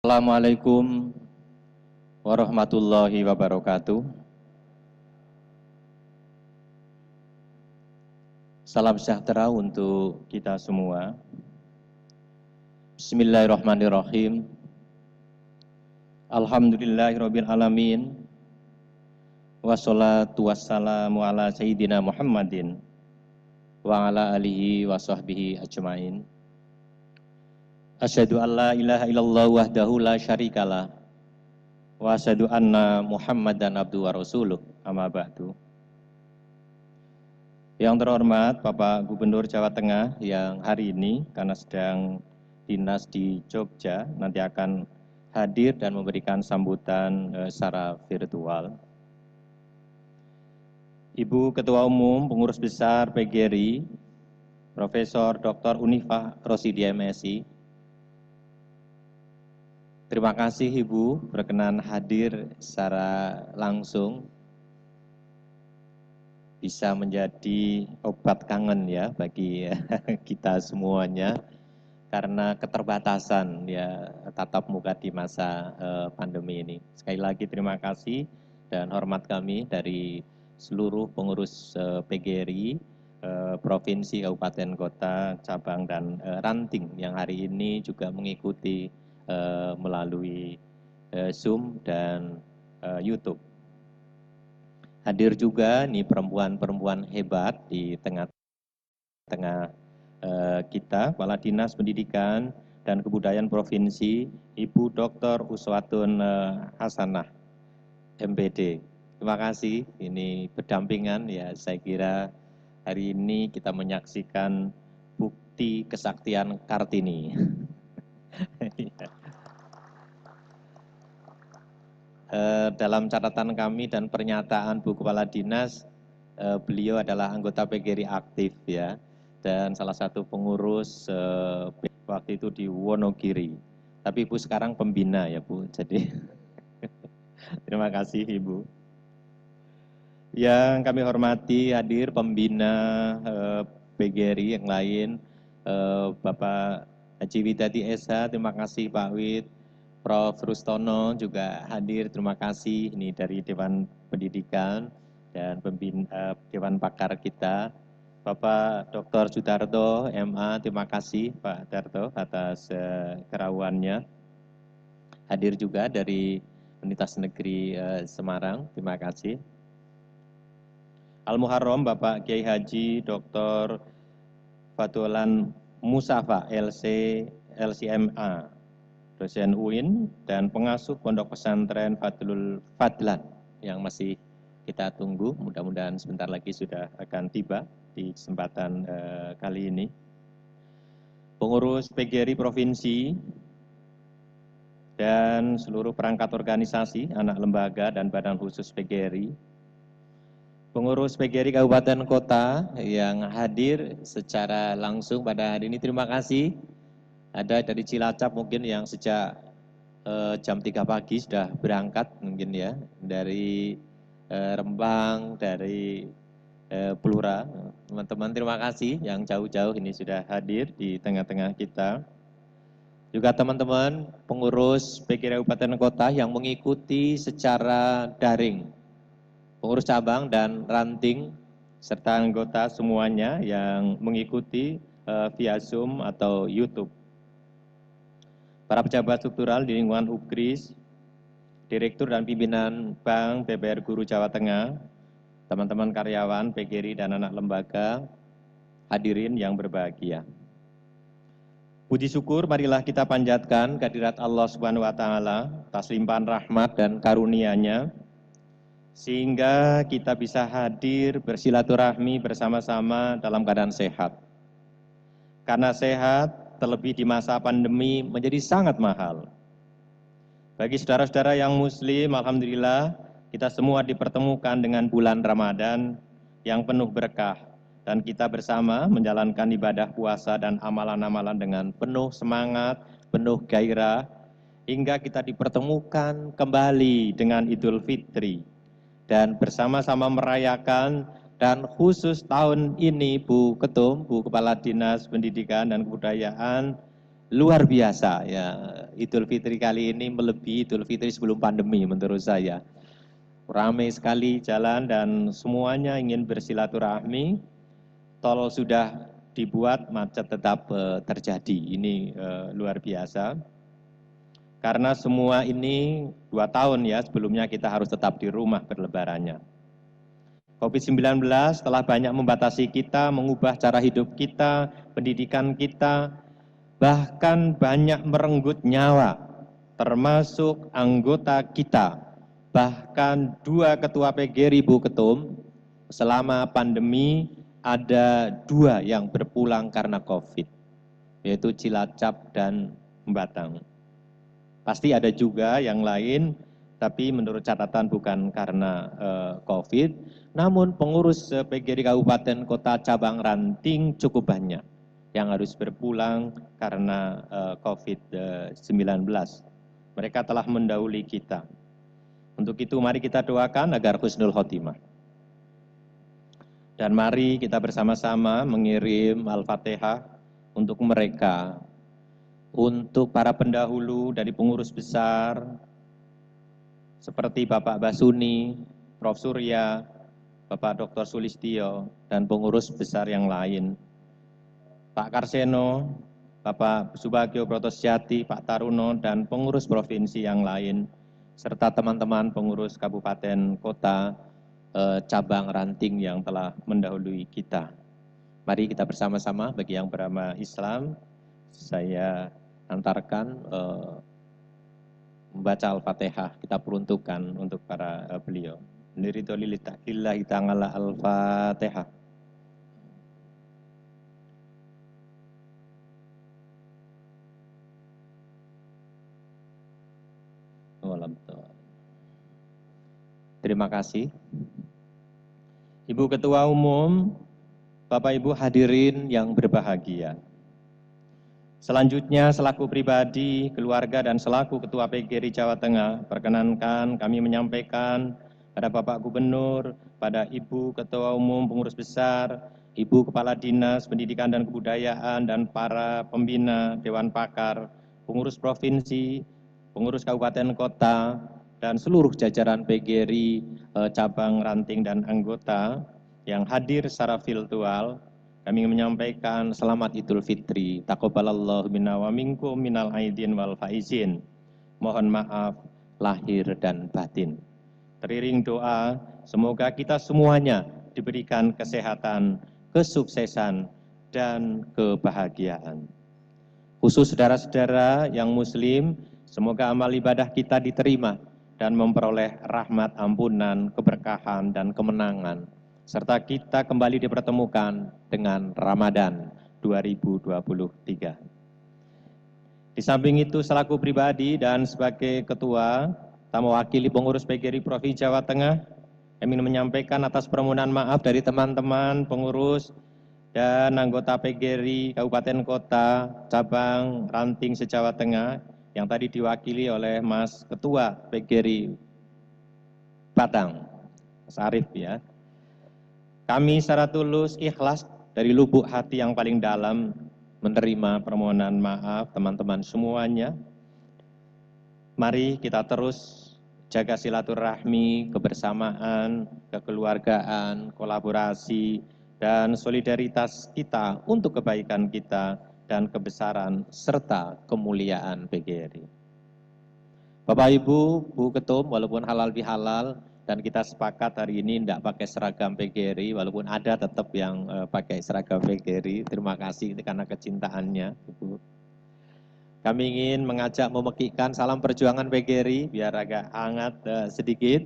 Assalamualaikum warahmatullahi wabarakatuh. Salam sejahtera untuk kita semua. Bismillahirrahmanirrahim. Alhamdulillahirabbil alamin. Wassalatu wassalamu ala sayyidina Muhammadin wa ala alihi wa sahbihi ajmain. Asyhadu an la ilaha illallah wahdahu la syarikalah wa asyhadu anna Muhammadan abduhu wa rasuluh, amma ba'du. Yang terhormat Bapak Gubernur Jawa Tengah yang hari ini karena sedang dinas di Jogja nanti akan hadir dan memberikan sambutan secara virtual. Ibu Ketua Umum Pengurus Besar PGRI Profesor Dr. Unifah Rosidia MSI. Terima kasih Ibu berkenan hadir secara langsung, bisa menjadi obat kangen ya bagi kita semuanya karena keterbatasan ya tatap muka di masa pandemi ini. Sekali lagi terima kasih dan hormat kami dari seluruh pengurus PGRI provinsi, kabupaten, kota, cabang dan ranting yang hari ini juga mengikuti melalui Zoom dan YouTube. Hadir juga nih perempuan-perempuan hebat di tengah-tengah kita, Kepala Dinas Pendidikan dan Kebudayaan Provinsi, Ibu Dr. Uswatun Hasanah, MPD. Terima kasih, ini berdampingan ya, saya kira hari ini kita menyaksikan bukti kesaktian Kartini. Dalam catatan kami dan pernyataan Bu Kepala Dinas, beliau adalah anggota PGRI aktif ya, dan salah satu pengurus waktu itu di Wonogiri. Tapi Ibu sekarang pembina ya Bu, jadi terima kasih Ibu. Yang kami hormati hadir pembina PGRI yang lain, Bapak Haji Widadi SH, terima kasih Pak Wid. Prof. Rustono juga hadir, terima kasih ini dari Dewan Pendidikan dan Dewan Pakar kita. Bapak Dr. Sudarto MA, terima kasih Pak Darto atas kerawannya. Hadir juga dari Universitas Negeri Semarang, terima kasih. Al-Muharram Bapak Kiai Haji Dr. Fatulan Musafa LCMA, dosen UIN dan pengasuh Pondok Pesantren Fadlul Fadlan yang masih kita tunggu, mudah-mudahan sebentar lagi sudah akan tiba di kesempatan kali ini. Pengurus PGRI Provinsi dan seluruh perangkat organisasi, anak lembaga dan badan khusus PGRI. Pengurus PGRI Kabupaten Kota yang hadir secara langsung pada hari ini, terima kasih. Ada dari Cilacap mungkin yang sejak jam 3 pagi sudah berangkat mungkin ya, dari Rembang, dari Blora. Teman-teman terima kasih yang jauh-jauh ini sudah hadir di tengah-tengah kita. Juga teman-teman pengurus PGRI Kabupaten Kota yang mengikuti secara daring, pengurus cabang dan ranting, serta anggota semuanya yang mengikuti via Zoom atau YouTube. Para pejabat struktural di lingkungan UPKRIS, Direktur dan Pimpinan Bank BBR Guru Jawa Tengah, teman-teman karyawan PGRI dan anak lembaga, hadirin yang berbahagia. Puji syukur marilah kita panjatkan kehadirat Allah Subhanahu wa taala atas limpahan rahmat dan karunia-Nya sehingga kita bisa hadir bersilaturahmi bersama-sama dalam keadaan sehat. Karena sehat terlebih di masa pandemi menjadi sangat mahal. Bagi saudara-saudara yang muslim, alhamdulillah kita semua dipertemukan dengan bulan Ramadan yang penuh berkah dan kita bersama menjalankan ibadah puasa dan amalan-amalan dengan penuh semangat, penuh gairah hingga kita dipertemukan kembali dengan Idul Fitri dan bersama-sama merayakan. Dan khusus tahun ini Bu Ketum, Bu Kepala Dinas Pendidikan dan Kebudayaan luar biasa ya. Idul Fitri kali ini melebihi Idul Fitri sebelum pandemi menurut saya. Ramai sekali jalan dan semuanya ingin bersilaturahmi. Tol sudah dibuat, macet tetap terjadi. Ini luar biasa. Karena semua ini 2 tahun ya, sebelumnya kita harus tetap di rumah berlebarannya. COVID-19 telah banyak membatasi kita, mengubah cara hidup kita, pendidikan kita, bahkan banyak merenggut nyawa, termasuk anggota kita. Bahkan 2 ketua PGRI, Bu Ketum, selama pandemi ada 2 yang berpulang karena COVID, yaitu Cilacap dan Batang. Pasti ada juga yang lain, tapi menurut catatan bukan karena COVID, namun pengurus PGRI Kabupaten Kota Cabang Ranting cukup banyak yang harus berpulang karena COVID-19. Mereka telah mendahului kita. Untuk itu mari kita doakan agar husnul khotimah. Dan mari kita bersama-sama mengirim Al-Fatihah untuk mereka, untuk para pendahulu dari pengurus besar, seperti Bapak Basuni, Prof. Surya, Bapak Dr. Sulistyo, dan pengurus besar yang lain, Pak Karseno, Bapak Subagio Brotosyati, Pak Taruno, dan pengurus provinsi yang lain, serta teman-teman pengurus kabupaten kota cabang ranting yang telah mendahului kita. Mari kita bersama-sama bagi yang beragama Islam, saya antarkan membaca Al-Fatihah, kita peruntukkan untuk para beliau. Niridho lillahi ta'ala Al-Fatihah. Terima kasih. Ibu Ketua Umum, Bapak Ibu hadirin yang berbahagia. Selanjutnya, selaku pribadi, keluarga, dan selaku Ketua PGRI Jawa Tengah, perkenankan kami menyampaikan pada Bapak Gubernur, pada Ibu Ketua Umum Pengurus Besar, Ibu Kepala Dinas Pendidikan dan Kebudayaan, dan para pembina, Dewan Pakar, pengurus provinsi, pengurus kabupaten kota, dan seluruh jajaran PGRI, cabang ranting dan anggota yang hadir secara virtual. Kami menyampaikan selamat Idul Fitri, taqabbalallahu minna wa minkum minal aidin wal faizin. Mohon maaf lahir dan batin. Teriring doa, semoga kita semuanya diberikan kesehatan, kesuksesan, dan kebahagiaan. Khusus saudara-saudara yang muslim, semoga amal ibadah kita diterima dan memperoleh rahmat, ampunan, keberkahan, dan kemenangan, serta kita kembali dipertemukan dengan Ramadan 2023. Di samping itu, selaku pribadi dan sebagai ketua, mewakili pengurus PGRI Provinsi Jawa Tengah, kami menyampaikan atas permohonan maaf dari teman-teman pengurus dan anggota PGRI Kabupaten Kota Cabang Ranting se-Jawa Tengah yang tadi diwakili oleh Mas Ketua PGRI Batang, Mas Arief ya. Kami secara tulus, ikhlas, dari lubuk hati yang paling dalam menerima permohonan maaf teman-teman semuanya. Mari kita terus jaga silaturahmi, kebersamaan, kekeluargaan, kolaborasi, dan solidaritas kita untuk kebaikan kita dan kebesaran serta kemuliaan PGRI. Bapak Ibu, Bu Ketum, walaupun halal bihalal, dan kita sepakat hari ini tidak pakai seragam PGRI, walaupun ada tetap yang pakai seragam PGRI. Terima kasih karena kecintaannya, Ibu. Kami ingin mengajak memekikkan salam perjuangan PGRI, biar agak hangat sedikit.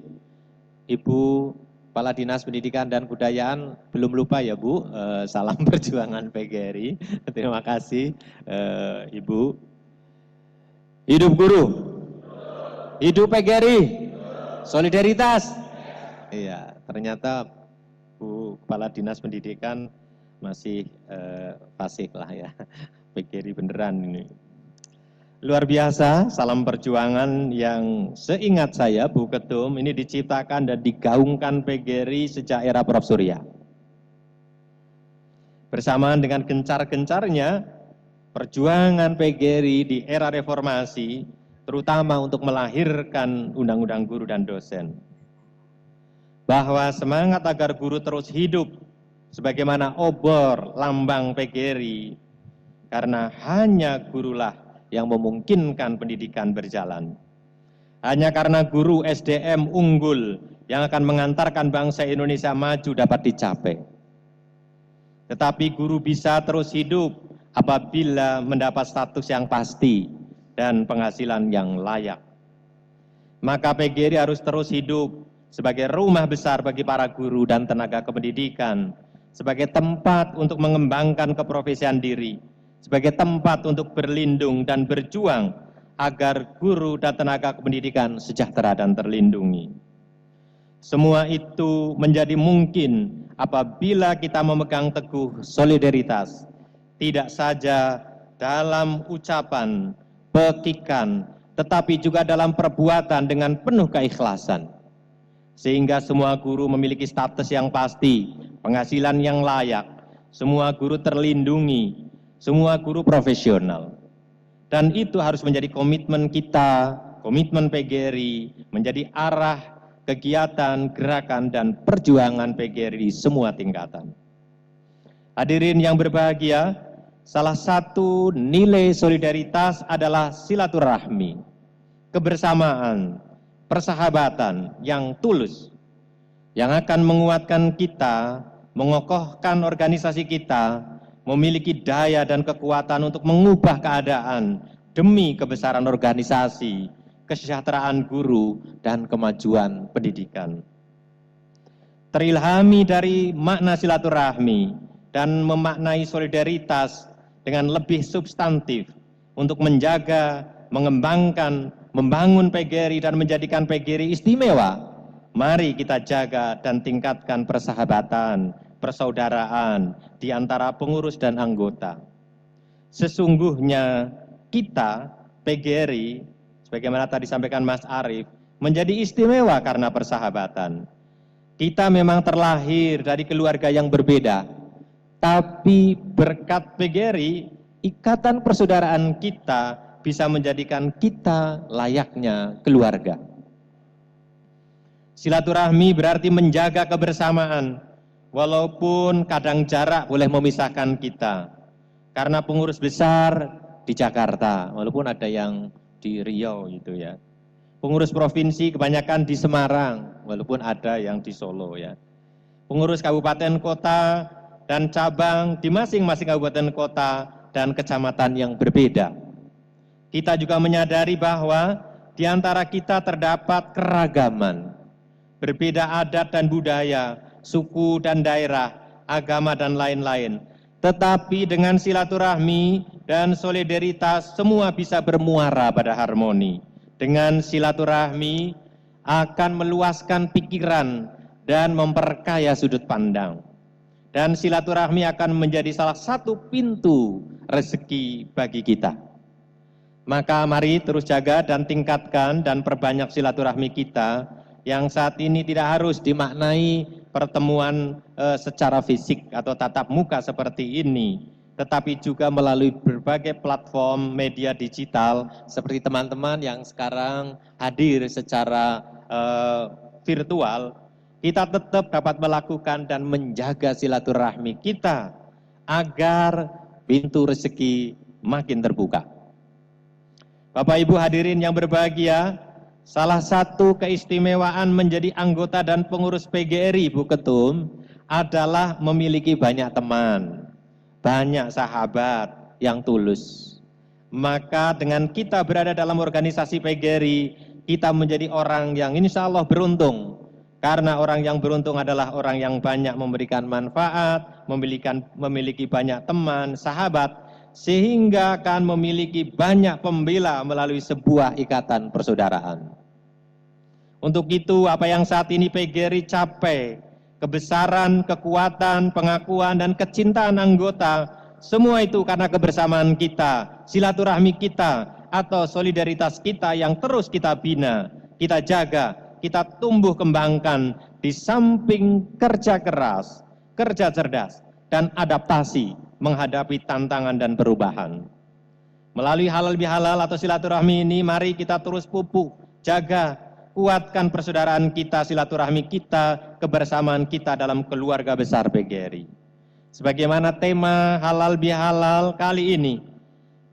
Ibu Kepala Dinas Pendidikan dan Kebudayaan, belum lupa ya Bu, salam perjuangan PGRI. Terima kasih Ibu. Hidup guru, hidup PGRI. Solidaritas. Iya, ternyata Bu Kepala Dinas Pendidikan masih fasih lah ya. PGRI beneran ini. Luar biasa, salam perjuangan yang seingat saya Bu Ketum ini diciptakan dan digaungkan PGRI sejak era Prof. Surya. Bersamaan dengan gencar-gencarnya perjuangan PGRI di era reformasi, terutama untuk melahirkan Undang-Undang Guru dan Dosen. Bahwa semangat agar guru terus hidup sebagaimana obor lambang PGRI, karena hanya gurulah yang memungkinkan pendidikan berjalan. Hanya karena guru SDM unggul yang akan mengantarkan bangsa Indonesia maju dapat dicapai. Tetapi guru bisa terus hidup apabila mendapat status yang pasti dan penghasilan yang layak. Maka PGRI harus terus hidup sebagai rumah besar bagi para guru dan tenaga kependidikan, sebagai tempat untuk mengembangkan keprofesian diri, sebagai tempat untuk berlindung dan berjuang agar guru dan tenaga kependidikan sejahtera dan terlindungi. Semua itu menjadi mungkin apabila kita memegang teguh solidaritas, tidak saja dalam ucapan, pekikan, tetapi juga dalam perbuatan dengan penuh keikhlasan. Sehingga semua guru memiliki status yang pasti, penghasilan yang layak, semua guru terlindungi, semua guru profesional. Dan itu harus menjadi komitmen kita, komitmen PGRI, menjadi arah kegiatan, gerakan, dan perjuangan PGRI di semua tingkatan. Hadirin yang berbahagia, salah satu nilai solidaritas adalah silaturahmi, kebersamaan, persahabatan yang tulus, yang akan menguatkan kita, mengokohkan organisasi kita, memiliki daya dan kekuatan untuk mengubah keadaan demi kebesaran organisasi, kesejahteraan guru, dan kemajuan pendidikan. Terilhami dari makna silaturahmi dan memaknai solidaritas dengan lebih substantif untuk menjaga, mengembangkan, membangun PGRI dan menjadikan PGRI istimewa, mari kita jaga dan tingkatkan persahabatan, persaudaraan di antara pengurus dan anggota. Sesungguhnya kita, PGRI, sebagaimana tadi disampaikan Mas Arief, menjadi istimewa karena persahabatan. Kita memang terlahir dari keluarga yang berbeda, tapi berkat PGRI, ikatan persaudaraan kita bisa menjadikan kita layaknya keluarga. Silaturahmi berarti menjaga kebersamaan, walaupun kadang jarak boleh memisahkan kita. Karena pengurus besar di Jakarta, walaupun ada yang di Riau gitu ya. Pengurus provinsi kebanyakan di Semarang, walaupun ada yang di Solo ya. Pengurus kabupaten kota dan cabang di masing-masing kabupaten kota dan kecamatan yang berbeda. Kita juga menyadari bahwa di antara kita terdapat keragaman, berbeda adat dan budaya, suku dan daerah, agama dan lain-lain. Tetapi dengan silaturahmi dan solidaritas semua bisa bermuara pada harmoni. Dengan silaturahmi akan meluaskan pikiran dan memperkaya sudut pandang. Dan silaturahmi akan menjadi salah satu pintu rezeki bagi kita. Maka mari terus jaga dan tingkatkan dan perbanyak silaturahmi kita yang saat ini tidak harus dimaknai pertemuan secara fisik atau tatap muka seperti ini, tetapi juga melalui berbagai platform media digital seperti teman-teman yang sekarang hadir secara virtual, kita tetap dapat melakukan dan menjaga silaturahmi kita agar pintu rezeki makin terbuka. Bapak Ibu hadirin yang berbahagia, salah satu keistimewaan menjadi anggota dan pengurus PGRI, Bu Ketum, adalah memiliki banyak teman, banyak sahabat yang tulus. Maka dengan kita berada dalam organisasi PGRI, kita menjadi orang yang insya Allah beruntung. Karena orang yang beruntung adalah orang yang banyak memberikan manfaat, memiliki banyak teman, sahabat, sehingga akan memiliki banyak pembela melalui sebuah ikatan persaudaraan. Untuk itu, apa yang saat ini PGRI capai, kebesaran, kekuatan, pengakuan, dan kecintaan anggota, semua itu karena kebersamaan kita, silaturahmi kita, atau solidaritas kita yang terus kita bina, kita jaga, kita tumbuh kembangkan di samping kerja keras, kerja cerdas, dan adaptasi menghadapi tantangan dan perubahan. Melalui halal bihalal atau silaturahmi ini, mari kita terus pupuk, jaga, kuatkan persaudaraan kita, silaturahmi kita, kebersamaan kita dalam keluarga besar PGRI. Sebagaimana tema halal bihalal kali ini,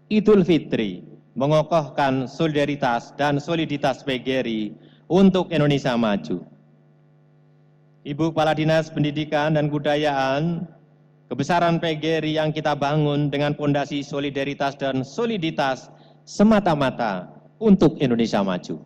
Idul Fitri, mengokohkan solidaritas dan soliditas PGRI untuk Indonesia maju. Ibu Kepala Dinas Pendidikan dan Kebudayaan, kebesaran PGRI yang kita bangun dengan fondasi solidaritas dan soliditas semata-mata untuk Indonesia maju.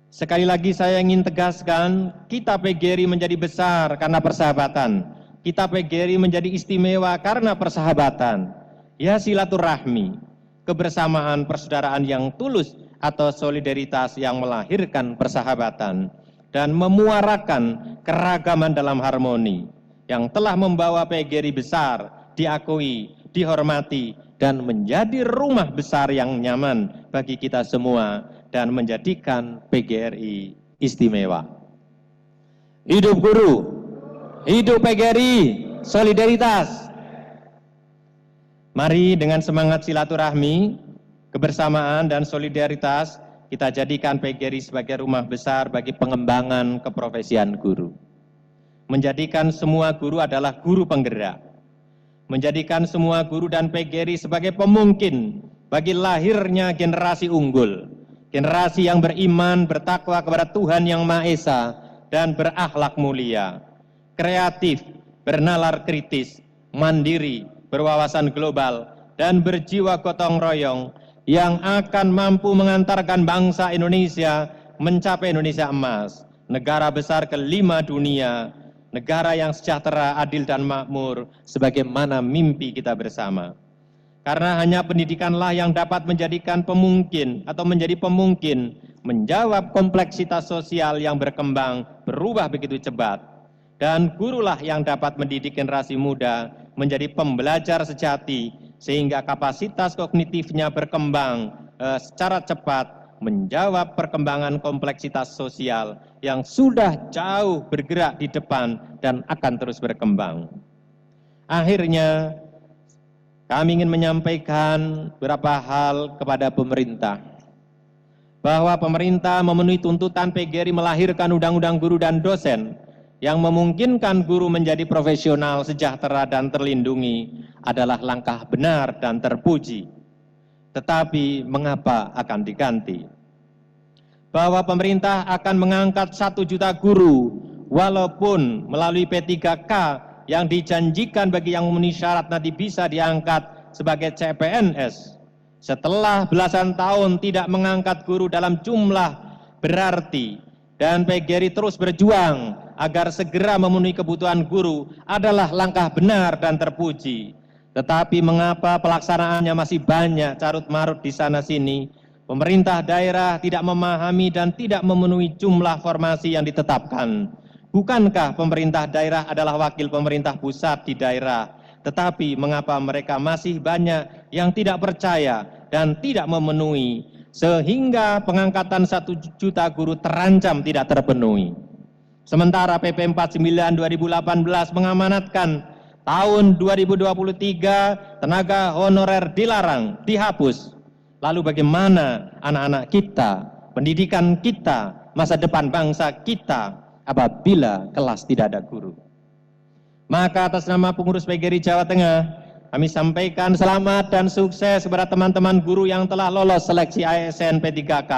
Sekali lagi saya ingin tegaskan, kita PGRI menjadi besar karena persahabatan. Kita PGRI menjadi istimewa karena persahabatan. Ya, silaturahmi, kebersamaan persaudaraan yang tulus atau solidaritas yang melahirkan persahabatan dan memuarakan keragaman dalam harmoni yang telah membawa PGRI besar, diakui, dihormati, dan menjadi rumah besar yang nyaman bagi kita semua dan menjadikan PGRI istimewa. Hidup guru, hidup PGRI, solidaritas. Mari dengan semangat silaturahmi, kebersamaan, dan solidaritas, kita jadikan PGRI sebagai rumah besar bagi pengembangan keprofesian guru. Menjadikan semua guru adalah guru penggerak. Menjadikan semua guru dan PGRI sebagai pemungkin bagi lahirnya generasi unggul. Generasi yang beriman, bertakwa kepada Tuhan Yang Maha Esa, dan berakhlak mulia. Kreatif, bernalar kritis, mandiri, berwawasan global, dan berjiwa gotong royong yang akan mampu mengantarkan bangsa Indonesia mencapai Indonesia emas, negara besar kelima dunia, negara yang sejahtera, adil, dan makmur, sebagaimana mimpi kita bersama. Karena hanya pendidikanlah yang dapat menjadikan pemungkin atau menjadi pemungkin menjawab kompleksitas sosial yang berkembang, berubah begitu cepat. Dan gurulah yang dapat mendidik generasi muda menjadi pembelajar sejati, sehingga kapasitas kognitifnya berkembang secara cepat, menjawab perkembangan kompleksitas sosial yang sudah jauh bergerak di depan dan akan terus berkembang. Akhirnya, kami ingin menyampaikan beberapa hal kepada pemerintah, bahwa pemerintah memenuhi tuntutan PGRI melahirkan undang-undang guru dan dosen yang memungkinkan guru menjadi profesional, sejahtera, dan terlindungi adalah langkah benar dan terpuji. Tetapi mengapa akan diganti? Bahwa pemerintah akan mengangkat 1 juta guru, walaupun melalui P3K yang dijanjikan bagi yang memenuhi syarat nanti bisa diangkat sebagai CPNS. Setelah belasan tahun tidak mengangkat guru dalam jumlah berarti, dan PGRI terus berjuang agar segera memenuhi kebutuhan guru adalah langkah benar dan terpuji. Tetapi mengapa pelaksanaannya masih banyak carut-marut di sana-sini? Pemerintah daerah tidak memahami dan tidak memenuhi jumlah formasi yang ditetapkan. Bukankah pemerintah daerah adalah wakil pemerintah pusat di daerah? Tetapi mengapa mereka masih banyak yang tidak percaya dan tidak memenuhi, sehingga pengangkatan 1 juta guru terancam tidak terpenuhi. Sementara PP 49 2018 mengamanatkan tahun 2023 tenaga honorer dilarang, dihapus. Lalu bagaimana anak-anak kita, pendidikan kita, masa depan bangsa kita apabila kelas tidak ada guru? Maka atas nama pengurus PGRI Jawa Tengah, kami sampaikan selamat dan sukses kepada teman-teman guru yang telah lolos seleksi ASN P3K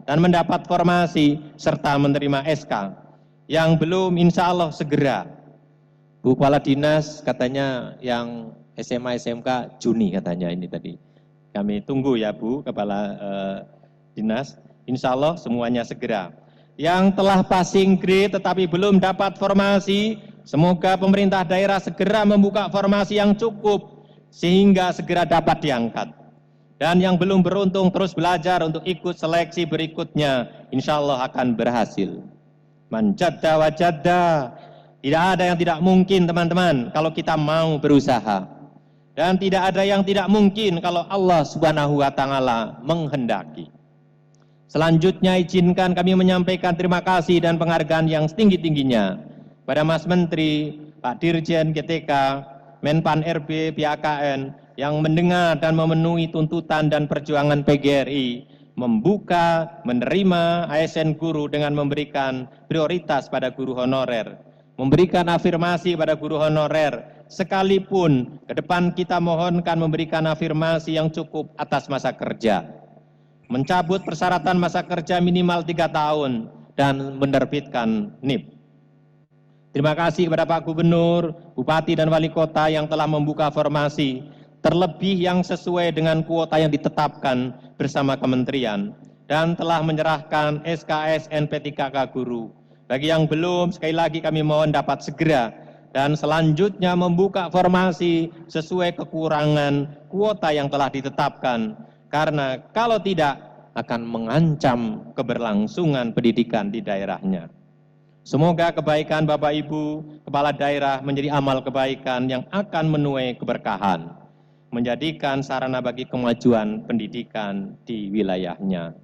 dan mendapat formasi serta menerima SK. Yang belum insya Allah segera. Bu Kepala Dinas katanya yang SMA SMK Juni katanya ini tadi. Kami tunggu ya Bu Kepala Dinas, insya Allah semuanya segera. Yang telah passing grade tetapi belum dapat formasi, semoga pemerintah daerah segera membuka formasi yang cukup sehingga segera dapat diangkat. Dan yang belum beruntung terus belajar untuk ikut seleksi berikutnya, insya Allah akan berhasil. Manjadda wajadda, tidak ada yang tidak mungkin teman-teman kalau kita mau berusaha. Dan tidak ada yang tidak mungkin kalau Allah Subhanahu wa Ta'ala menghendaki. Selanjutnya izinkan kami menyampaikan terima kasih dan penghargaan yang setinggi-tingginya pada Mas Menteri, Pak Dirjen GTK, Menpan RB, BAKN, yang mendengar dan memenuhi tuntutan dan perjuangan PGRI, membuka, menerima ASN guru dengan memberikan prioritas pada guru honorer, memberikan afirmasi pada guru honorer, sekalipun ke depan kita mohonkan memberikan afirmasi yang cukup atas masa kerja, mencabut persyaratan masa kerja minimal 3 tahun, dan menerbitkan NIP. Terima kasih kepada Pak Gubernur, Bupati dan Wali Kota yang telah membuka formasi, terlebih yang sesuai dengan kuota yang ditetapkan bersama kementerian, dan telah menyerahkan SKS NP3K Guru. Bagi yang belum, sekali lagi kami mohon dapat segera, dan selanjutnya membuka formasi sesuai kekurangan kuota yang telah ditetapkan, karena kalau tidak akan mengancam keberlangsungan pendidikan di daerahnya. Semoga kebaikan Bapak Ibu Kepala Daerah menjadi amal kebaikan yang akan menuai keberkahan, menjadikan sarana bagi kemajuan pendidikan di wilayahnya.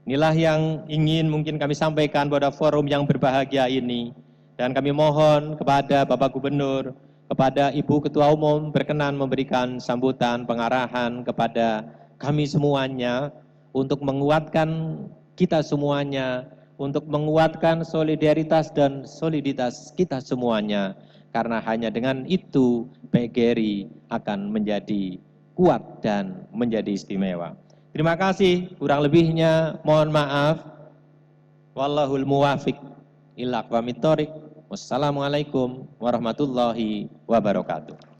Inilah yang ingin mungkin kami sampaikan pada forum yang berbahagia ini, dan kami mohon kepada Bapak Gubernur, kepada Ibu Ketua Umum berkenan memberikan sambutan pengarahan kepada kami semuanya untuk menguatkan kita semuanya, untuk menguatkan solidaritas dan soliditas kita semuanya, karena hanya dengan itu PGRI akan menjadi kuat dan menjadi istimewa. Terima kasih, kurang lebihnya mohon maaf. Wallahul muwafiq ila aqwamit thoriq. Wassalamualaikum warahmatullahi wabarakatuh.